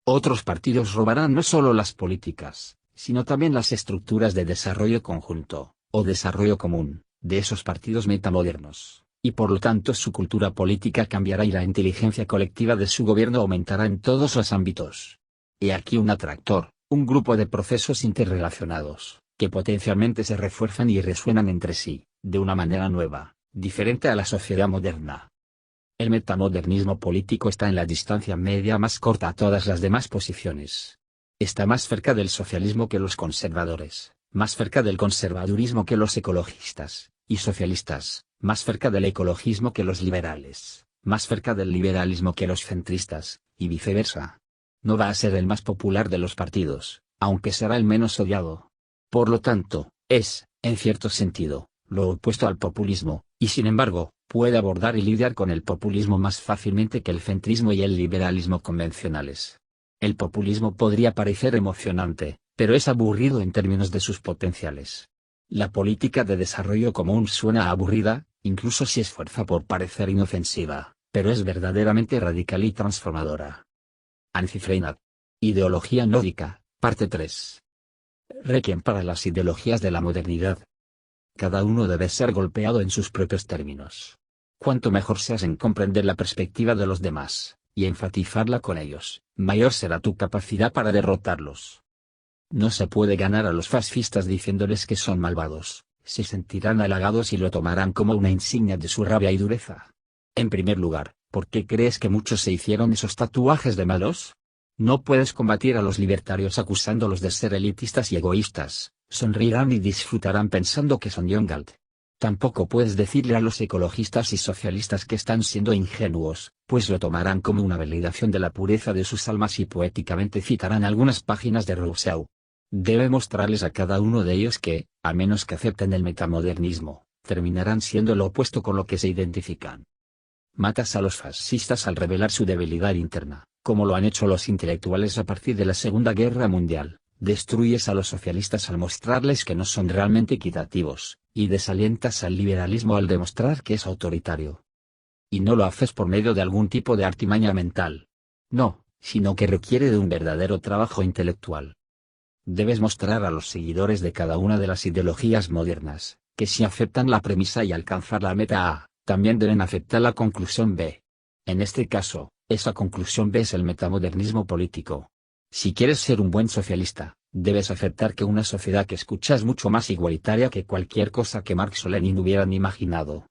Otros partidos robarán no solo las políticas, sino también las estructuras de desarrollo conjunto, o desarrollo común, de esos partidos metamodernos, y por lo tanto su cultura política cambiará y la inteligencia colectiva de su gobierno aumentará en todos los ámbitos. He aquí un atractor, un grupo de procesos interrelacionados, que potencialmente se refuerzan y resuenan entre sí, de una manera nueva, diferente a la sociedad moderna. El metamodernismo político está en la distancia media más corta a todas las demás posiciones. Está más cerca del socialismo que los conservadores, más cerca del conservadurismo que los ecologistas y socialistas, más cerca del ecologismo que los liberales, más cerca del liberalismo que los centristas, y viceversa. No va a ser el más popular de los partidos, aunque será el menos odiado. Por lo tanto, es, en cierto sentido, lo opuesto al populismo, y sin embargo, puede abordar y lidiar con el populismo más fácilmente que el centrismo y el liberalismo convencionales. El populismo podría parecer emocionante, pero es aburrido en términos de sus potenciales. La política de desarrollo común suena aburrida, incluso si esfuerza por parecer inofensiva, pero es verdaderamente radical y transformadora. Anzi Freinat. Ideología nórdica, parte 3. Requiem para las ideologías de la modernidad. Cada uno debe ser golpeado en sus propios términos. Cuanto mejor seas en comprender la perspectiva de los demás, y enfatizarla con ellos, mayor será tu capacidad para derrotarlos. No se puede ganar a los fascistas diciéndoles que son malvados, se sentirán halagados y lo tomarán como una insignia de su rabia y dureza. En primer lugar, ¿por qué crees que muchos se hicieron esos tatuajes de malos? No puedes combatir a los libertarios acusándolos de ser elitistas y egoístas, sonreirán y disfrutarán pensando que son Jungalt. Tampoco puedes decirle a los ecologistas y socialistas que están siendo ingenuos, pues lo tomarán como una validación de la pureza de sus almas y poéticamente citarán algunas páginas de Rousseau. Debe mostrarles a cada uno de ellos que, a menos que acepten el metamodernismo, terminarán siendo lo opuesto con lo que se identifican. Matas a los fascistas al revelar su debilidad interna, como lo han hecho los intelectuales a partir de la Segunda Guerra Mundial. Destruyes a los socialistas al mostrarles que no son realmente equitativos, y desalientas al liberalismo al demostrar que es autoritario. Y no lo haces por medio de algún tipo de artimaña mental. No, sino que requiere de un verdadero trabajo intelectual. Debes mostrar a los seguidores de cada una de las ideologías modernas, que si aceptan la premisa y alcanzar la meta A, también deben aceptar la conclusión B. En este caso, esa conclusión B es el metamodernismo político. Si quieres ser un buen socialista, debes aceptar que una sociedad que escucha es mucho más igualitaria que cualquier cosa que Marx o Lenin hubieran imaginado.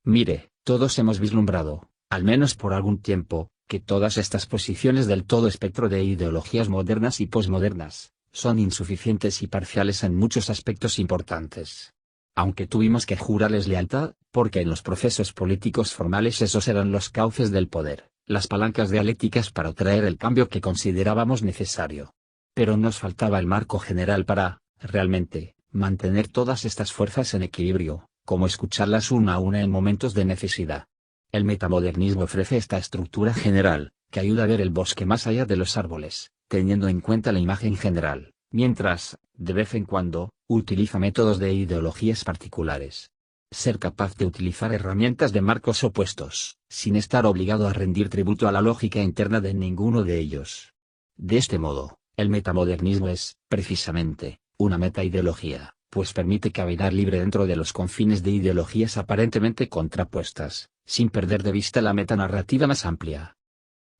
Mire, todos hemos vislumbrado, al menos por algún tiempo, que todas estas posiciones del todo espectro de ideologías modernas y posmodernas, son insuficientes y parciales en muchos aspectos importantes. Aunque tuvimos que jurarles lealtad, porque en los procesos políticos formales esos eran los cauces del poder, las palancas dialécticas para traer el cambio que considerábamos necesario. Pero nos faltaba el marco general para, realmente, mantener todas estas fuerzas en equilibrio, como escucharlas una a una en momentos de necesidad. El metamodernismo ofrece esta estructura general, que ayuda a ver el bosque más allá de los árboles, teniendo en cuenta la imagen general, mientras, de vez en cuando, utiliza métodos de ideologías particulares. ser capaz de utilizar herramientas de marcos opuestos, sin estar obligado a rendir tributo a la lógica interna de ninguno de ellos. De este modo, el metamodernismo es, precisamente, una metaideología, pues permite caminar libre dentro de los confines de ideologías aparentemente contrapuestas, sin perder de vista la metanarrativa más amplia.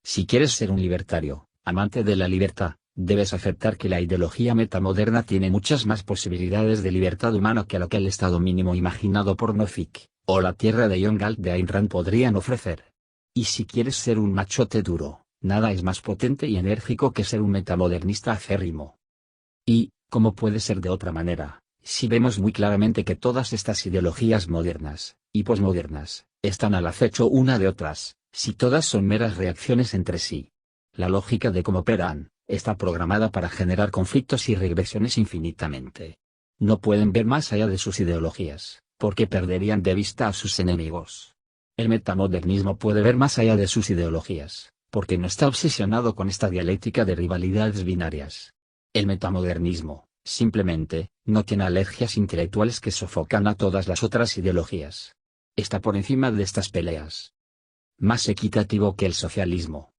Si quieres ser un libertario, amante de la libertad, debes aceptar que la ideología metamoderna tiene muchas más posibilidades de libertad humana que lo que el estado mínimo imaginado por Nozick, o la tierra de John Galt de Ayn Rand podrían ofrecer. Y si quieres ser un machote duro, nada es más potente y enérgico que ser un metamodernista acérrimo. Y, ¿cómo puede ser de otra manera, si vemos muy claramente que todas estas ideologías modernas, y posmodernas, están al acecho una de otras, si todas son meras reacciones entre sí? La lógica de cómo operan está programada para generar conflictos y regresiones infinitamente. No pueden ver más allá de sus ideologías, porque perderían de vista a sus enemigos. El metamodernismo puede ver más allá de sus ideologías, porque no está obsesionado con esta dialéctica de rivalidades binarias. El metamodernismo, simplemente, no tiene alergias intelectuales que sofocan a todas las otras ideologías. Está por encima de estas peleas. Más equitativo que el socialismo.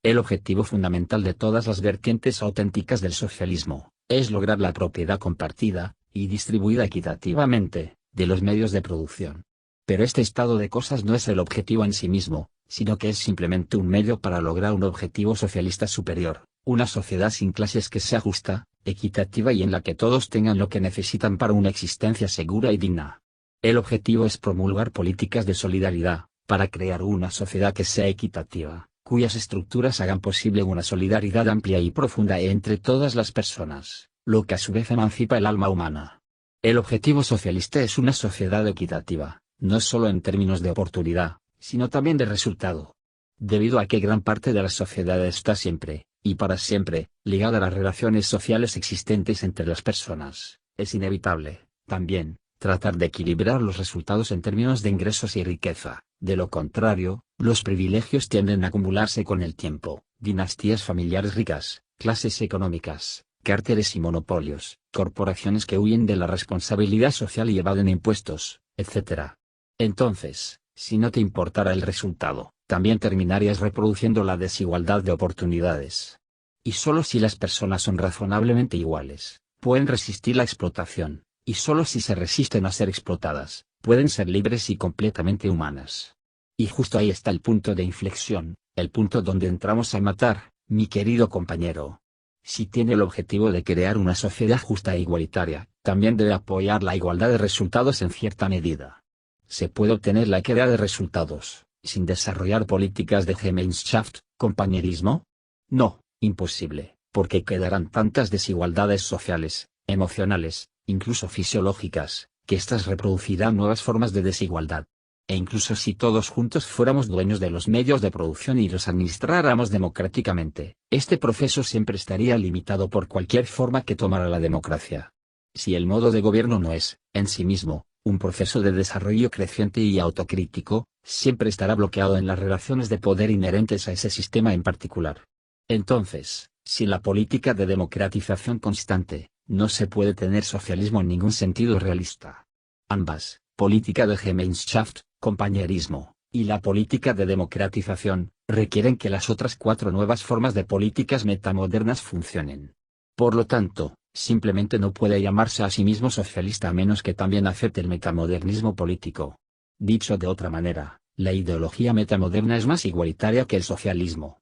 El objetivo fundamental de todas las vertientes auténticas del socialismo, es lograr la propiedad compartida, y distribuida equitativamente, de los medios de producción. Pero este estado de cosas no es el objetivo en sí mismo, sino que es simplemente un medio para lograr un objetivo socialista superior, una sociedad sin clases que sea justa, equitativa y en la que todos tengan lo que necesitan para una existencia segura y digna. El objetivo es promulgar políticas de solidaridad, para crear una sociedad que sea equitativa, cuyas estructuras hagan posible una solidaridad amplia y profunda entre todas las personas, lo que a su vez emancipa el alma humana. El objetivo socialista es una sociedad equitativa, no solo en términos de oportunidad, sino también de resultado. Debido a que gran parte de la sociedad está siempre, y para siempre, ligada a las relaciones sociales existentes entre las personas, es inevitable, también, tratar de equilibrar los resultados en términos de ingresos y riqueza. De lo contrario, los privilegios tienden a acumularse con el tiempo, dinastías familiares ricas, clases económicas, cárteles y monopolios, corporaciones que huyen de la responsabilidad social y evaden impuestos, etc. Entonces, si no te importara el resultado, también terminarías reproduciendo la desigualdad de oportunidades. Y solo si las personas son razonablemente iguales, pueden resistir la explotación, y solo si se resisten a ser explotadas, pueden ser libres y completamente humanas. Y justo ahí está el punto de inflexión, el punto donde entramos a matar, mi querido compañero. Si tiene el objetivo de crear una sociedad justa e igualitaria, también debe apoyar la igualdad de resultados en cierta medida. ¿Se puede obtener la equidad de resultados, sin desarrollar políticas de Gemeinschaft, compañerismo? No, imposible, porque quedarán tantas desigualdades sociales, emocionales, incluso fisiológicas, que éstas reproducirán nuevas formas de desigualdad. E incluso si todos juntos fuéramos dueños de los medios de producción y los administráramos democráticamente, este proceso siempre estaría limitado por cualquier forma que tomara la democracia. Si el modo de gobierno no es, en sí mismo, un proceso de desarrollo creciente y autocrítico, siempre estará bloqueado en las relaciones de poder inherentes a ese sistema en particular. Entonces, sin la política de democratización constante, no se puede tener socialismo en ningún sentido realista. Ambas, política de Gemeinschaft, compañerismo, y la política de democratización, requieren que las otras 4 nuevas formas de políticas metamodernas funcionen. Por lo tanto, simplemente no puede llamarse a sí mismo socialista a menos que también acepte el metamodernismo político. Dicho de otra manera, la ideología metamoderna es más igualitaria que el socialismo.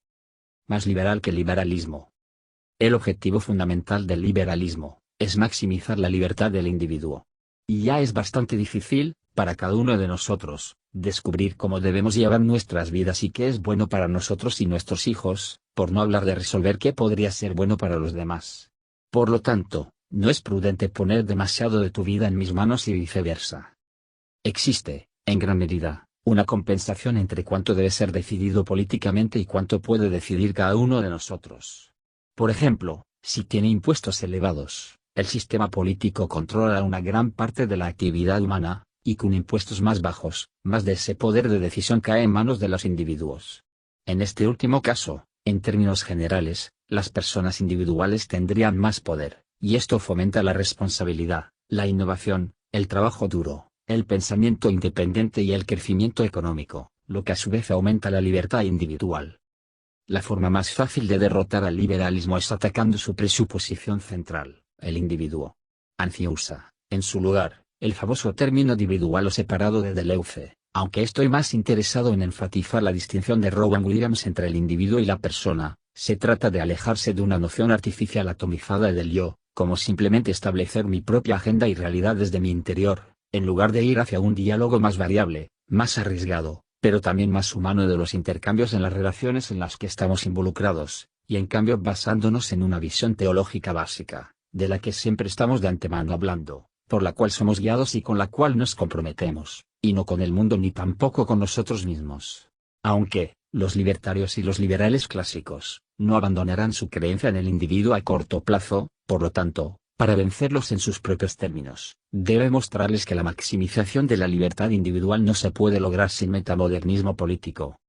Más liberal que el liberalismo. El objetivo fundamental del liberalismo, es maximizar la libertad del individuo. Y ya es bastante difícil, para cada uno de nosotros, descubrir cómo debemos llevar nuestras vidas y qué es bueno para nosotros y nuestros hijos, por no hablar de resolver qué podría ser bueno para los demás. Por lo tanto, no es prudente poner demasiado de tu vida en mis manos y viceversa. Existe, en gran medida, una compensación entre cuánto debe ser decidido políticamente y cuánto puede decidir cada uno de nosotros. Por ejemplo, si tiene impuestos elevados, el sistema político controla una gran parte de la actividad humana, y con impuestos más bajos, más de ese poder de decisión cae en manos de los individuos. En este último caso, en términos generales, las personas individuales tendrían más poder, y esto fomenta la responsabilidad, la innovación, el trabajo duro, el pensamiento independiente y el crecimiento económico, lo que a su vez aumenta la libertad individual. La forma más fácil de derrotar al liberalismo es atacando su presuposición central, el individuo. Anzi usa, en su lugar, el famoso término individual o separado de Deleuze, aunque estoy más interesado en enfatizar la distinción de Rowan Williams entre el individuo y la persona. Se trata de alejarse de una noción artificial atomizada del yo, como simplemente establecer mi propia agenda y realidad desde mi interior, en lugar de ir hacia un diálogo más variable, más arriesgado, pero también más humano de los intercambios en las relaciones en las que estamos involucrados, y en cambio basándonos en una visión teológica básica, de la que siempre estamos de antemano hablando, por la cual somos guiados y con la cual nos comprometemos, y no con el mundo ni tampoco con nosotros mismos. Aunque, los libertarios y los liberales clásicos, no abandonarán su creencia en el individuo a corto plazo, por lo tanto, para vencerlos en sus propios términos, debe mostrarles que la maximización de la libertad individual no se puede lograr sin metamodernismo político.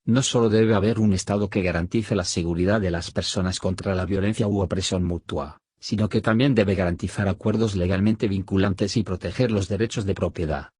No solo debe haber un Estado que garantice la seguridad de las personas contra la violencia u opresión mutua, sino que también debe garantizar acuerdos legalmente vinculantes y proteger los derechos de propiedad.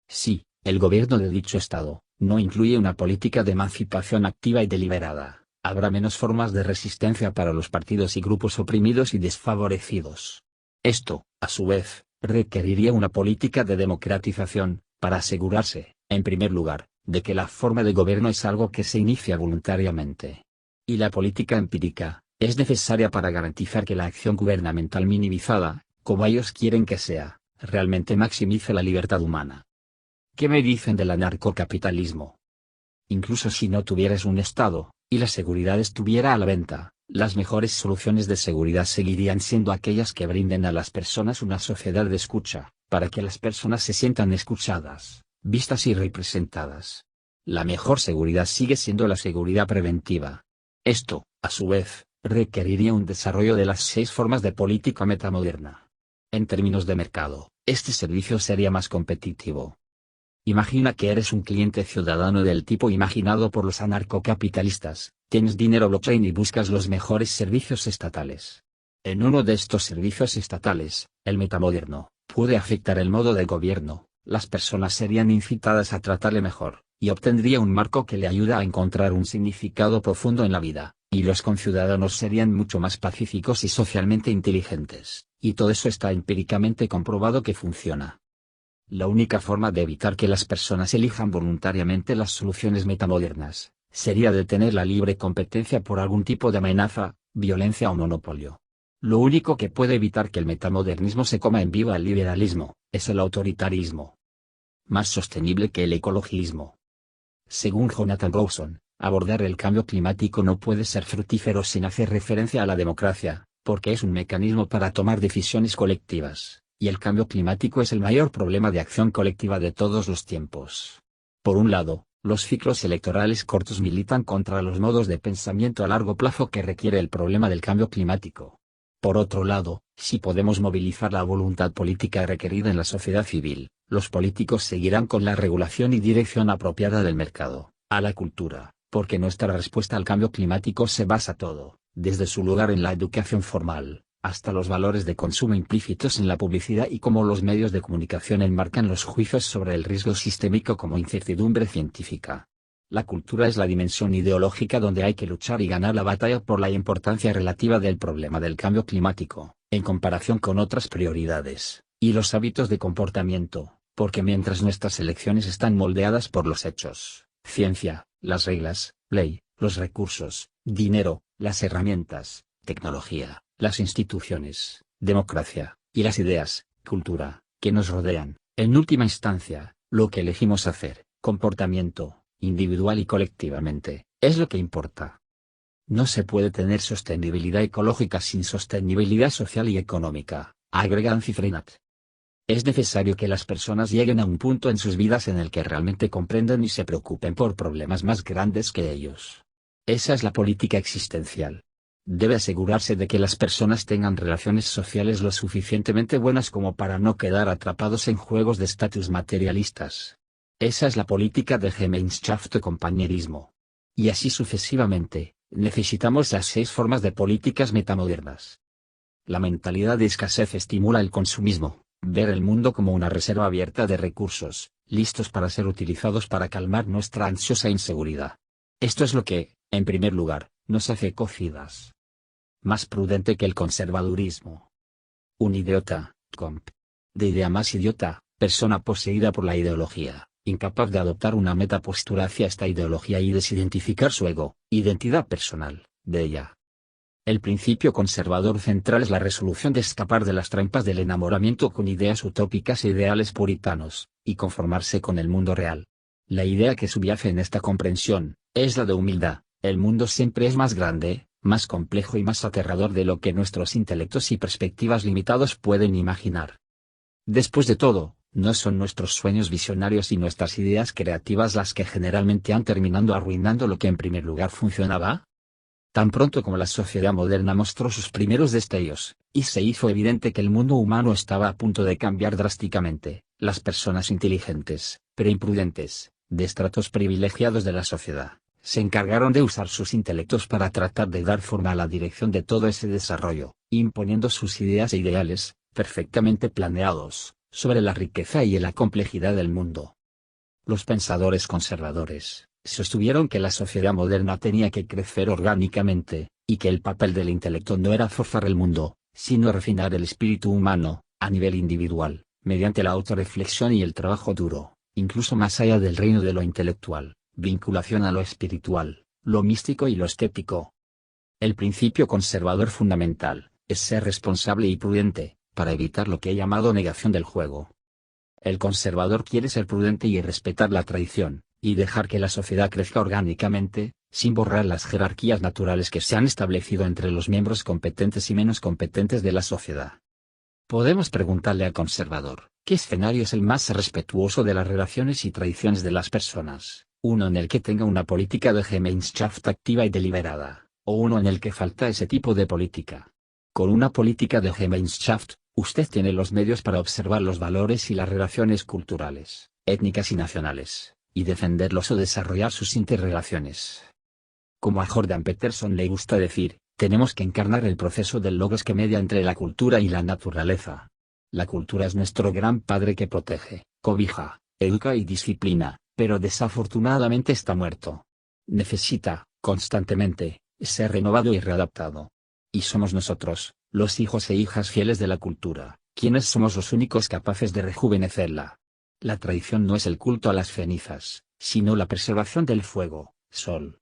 Si el gobierno de dicho Estado no incluye una política de emancipación activa y deliberada, habrá menos formas de resistencia para los partidos y grupos oprimidos y desfavorecidos. Esto, a su vez, requeriría una política de democratización, para asegurarse, en primer lugar, de que la forma de gobierno es algo que se inicia voluntariamente. Y la política empírica es necesaria para garantizar que la acción gubernamental minimizada, como ellos quieren que sea, realmente maximice la libertad humana. ¿Qué me dicen del anarcocapitalismo? Incluso si no tuvieras un Estado, y la seguridad estuviera a la venta, las mejores soluciones de seguridad seguirían siendo aquellas que brinden a las personas una sociedad de escucha, para que las personas se sientan escuchadas, vistas y representadas. La mejor seguridad sigue siendo la seguridad preventiva. Esto, a su vez, requeriría un desarrollo de las 6 formas de política metamoderna. En términos de mercado, este servicio sería más competitivo. Imagina que eres un cliente ciudadano del tipo imaginado por los anarcocapitalistas, tienes dinero blockchain y buscas los mejores servicios estatales. En uno de estos servicios estatales, el metamoderno, puede afectar el modo de gobierno, las personas serían incitadas a tratarle mejor, y obtendría un marco que le ayuda a encontrar un significado profundo en la vida, y los conciudadanos serían mucho más pacíficos y socialmente inteligentes, y todo eso está empíricamente comprobado que funciona. La única forma de evitar que las personas elijan voluntariamente las soluciones metamodernas, sería detener la libre competencia por algún tipo de amenaza, violencia o monopolio. Lo único que puede evitar que el metamodernismo se coma en vivo al liberalismo, es el autoritarismo. Más sostenible que el ecologismo. Según Jonathan Rowson, abordar el cambio climático no puede ser fructífero sin hacer referencia a la democracia, porque es un mecanismo para tomar decisiones colectivas. Y el cambio climático es el mayor problema de acción colectiva de todos los tiempos. Por un lado, los ciclos electorales cortos militan contra los modos de pensamiento a largo plazo que requiere el problema del cambio climático. Por otro lado, si podemos movilizar la voluntad política requerida en la sociedad civil, los políticos seguirán con la regulación y dirección apropiada del mercado, a la cultura, porque nuestra respuesta al cambio climático se basa todo, desde su lugar en la educación formal, hasta los valores de consumo implícitos en la publicidad y cómo los medios de comunicación enmarcan los juicios sobre el riesgo sistémico como incertidumbre científica. La cultura es la dimensión ideológica donde hay que luchar y ganar la batalla por la importancia relativa del problema del cambio climático, en comparación con otras prioridades, y los hábitos de comportamiento, porque mientras nuestras elecciones están moldeadas por los hechos, ciencia, las reglas, ley, los recursos, dinero, las herramientas, tecnología, las instituciones, democracia, y las ideas, cultura, que nos rodean, en última instancia, lo que elegimos hacer, comportamiento, individual y colectivamente, es lo que importa. No se puede tener sostenibilidad ecológica sin sostenibilidad social y económica, agrega Ancy Freinat. Es necesario que las personas lleguen a un punto en sus vidas en el que realmente comprendan y se preocupen por problemas más grandes que ellos. Esa es la política existencial. Debe asegurarse de que las personas tengan relaciones sociales lo suficientemente buenas como para no quedar atrapados en juegos de estatus materialistas. Esa es la política de Gemeinschaft o compañerismo. Y así sucesivamente, necesitamos las 6 formas de políticas metamodernas. La mentalidad de escasez estimula el consumismo, Ver el mundo como una reserva abierta de recursos, listos para ser utilizados para calmar nuestra ansiosa inseguridad. Esto es lo que, en primer lugar, nos hace ecocidas. Más prudente que el conservadurismo. Un idiota, comp. De idea más idiota, persona poseída por la ideología, incapaz de adoptar una meta postura hacia esta ideología y desidentificar su ego, identidad personal, de ella. El principio conservador central es la resolución de escapar de las trampas del enamoramiento con ideas utópicas e ideales puritanos, y conformarse con el mundo real. La idea que subyace en esta comprensión, es la de humildad. El mundo siempre es más grande, más complejo y más aterrador de lo que nuestros intelectos y perspectivas limitados pueden imaginar. Después de todo, ¿no son nuestros sueños visionarios y nuestras ideas creativas las que generalmente han terminado arruinando lo que en primer lugar funcionaba? Tan pronto como la sociedad moderna mostró sus primeros destellos, y se hizo evidente que el mundo humano estaba a punto de cambiar drásticamente, las personas inteligentes, pero imprudentes, de estratos privilegiados de la sociedad, se encargaron de usar sus intelectos para tratar de dar forma a la dirección de todo ese desarrollo, imponiendo sus ideas e ideales, perfectamente planeados, sobre la riqueza y la complejidad del mundo. Los pensadores conservadores sostuvieron que la sociedad moderna tenía que crecer orgánicamente, y que el papel del intelecto no era forzar el mundo, sino refinar el espíritu humano, a nivel individual, mediante la autorreflexión y el trabajo duro, incluso más allá del reino de lo intelectual, vinculación a lo espiritual, lo místico y lo estético. El principio conservador fundamental, es ser responsable y prudente, para evitar lo que he llamado negación del juego. El conservador quiere ser prudente y respetar la tradición, y dejar que la sociedad crezca orgánicamente, sin borrar las jerarquías naturales que se han establecido entre los miembros competentes y menos competentes de la sociedad. Podemos preguntarle al conservador, ¿qué escenario es el más respetuoso de las relaciones y tradiciones de las personas? ¿Uno en el que tenga una política de Gemeinschaft activa y deliberada, o uno en el que falta ese tipo de política? Con una política de Gemeinschaft, usted tiene los medios para observar los valores y las relaciones culturales, étnicas y nacionales, y defenderlos o desarrollar sus interrelaciones. Como a Jordan Peterson le gusta decir, tenemos que encarnar el proceso del logos que media entre la cultura y la naturaleza. La cultura es nuestro gran padre que protege, cobija, educa y disciplina, pero desafortunadamente está muerto. Necesita, constantemente, ser renovado y readaptado. Y somos nosotros, los hijos e hijas fieles de la cultura, quienes somos los únicos capaces de rejuvenecerla. La tradición no es el culto a las cenizas, sino la preservación del fuego, sol.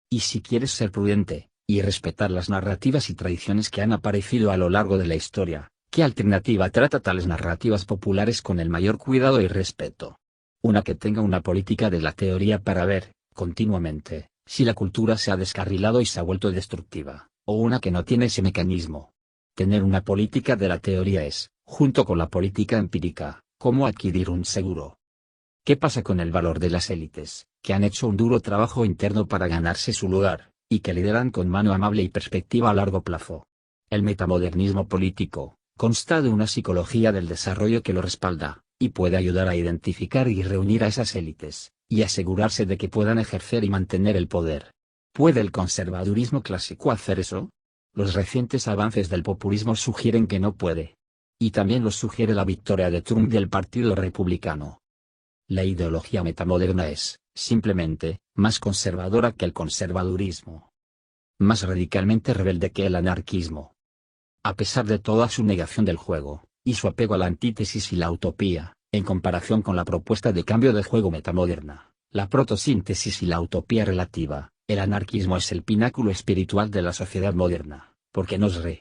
Y si quieres ser prudente, y respetar las narrativas y tradiciones que han aparecido a lo largo de la historia, ¿qué alternativa trata tales narrativas populares con el mayor cuidado y respeto? Una que tenga una política de la teoría para ver, continuamente, si la cultura se ha descarrilado y se ha vuelto destructiva, o una que no tiene ese mecanismo. Tener una política de la teoría es, junto con la política empírica, como adquirir un seguro. ¿Qué pasa con el valor de las élites, que han hecho un duro trabajo interno para ganarse su lugar, y que lideran con mano amable y perspectiva a largo plazo? El metamodernismo político consta de una psicología del desarrollo que lo respalda, y puede ayudar a identificar y reunir a esas élites, y asegurarse de que puedan ejercer y mantener el poder. ¿Puede el conservadurismo clásico hacer eso? Los recientes avances del populismo sugieren que no puede. Y también lo sugiere la victoria de Trump del Partido Republicano. La ideología metamoderna es, simplemente, más conservadora que el conservadurismo. Más radicalmente rebelde que el anarquismo. A pesar de toda su negación del juego, y su apego a la antítesis y la utopía, en comparación con la propuesta de cambio de juego metamoderna, la protosíntesis y la utopía relativa, el anarquismo es el pináculo espiritual de la sociedad moderna, porque nos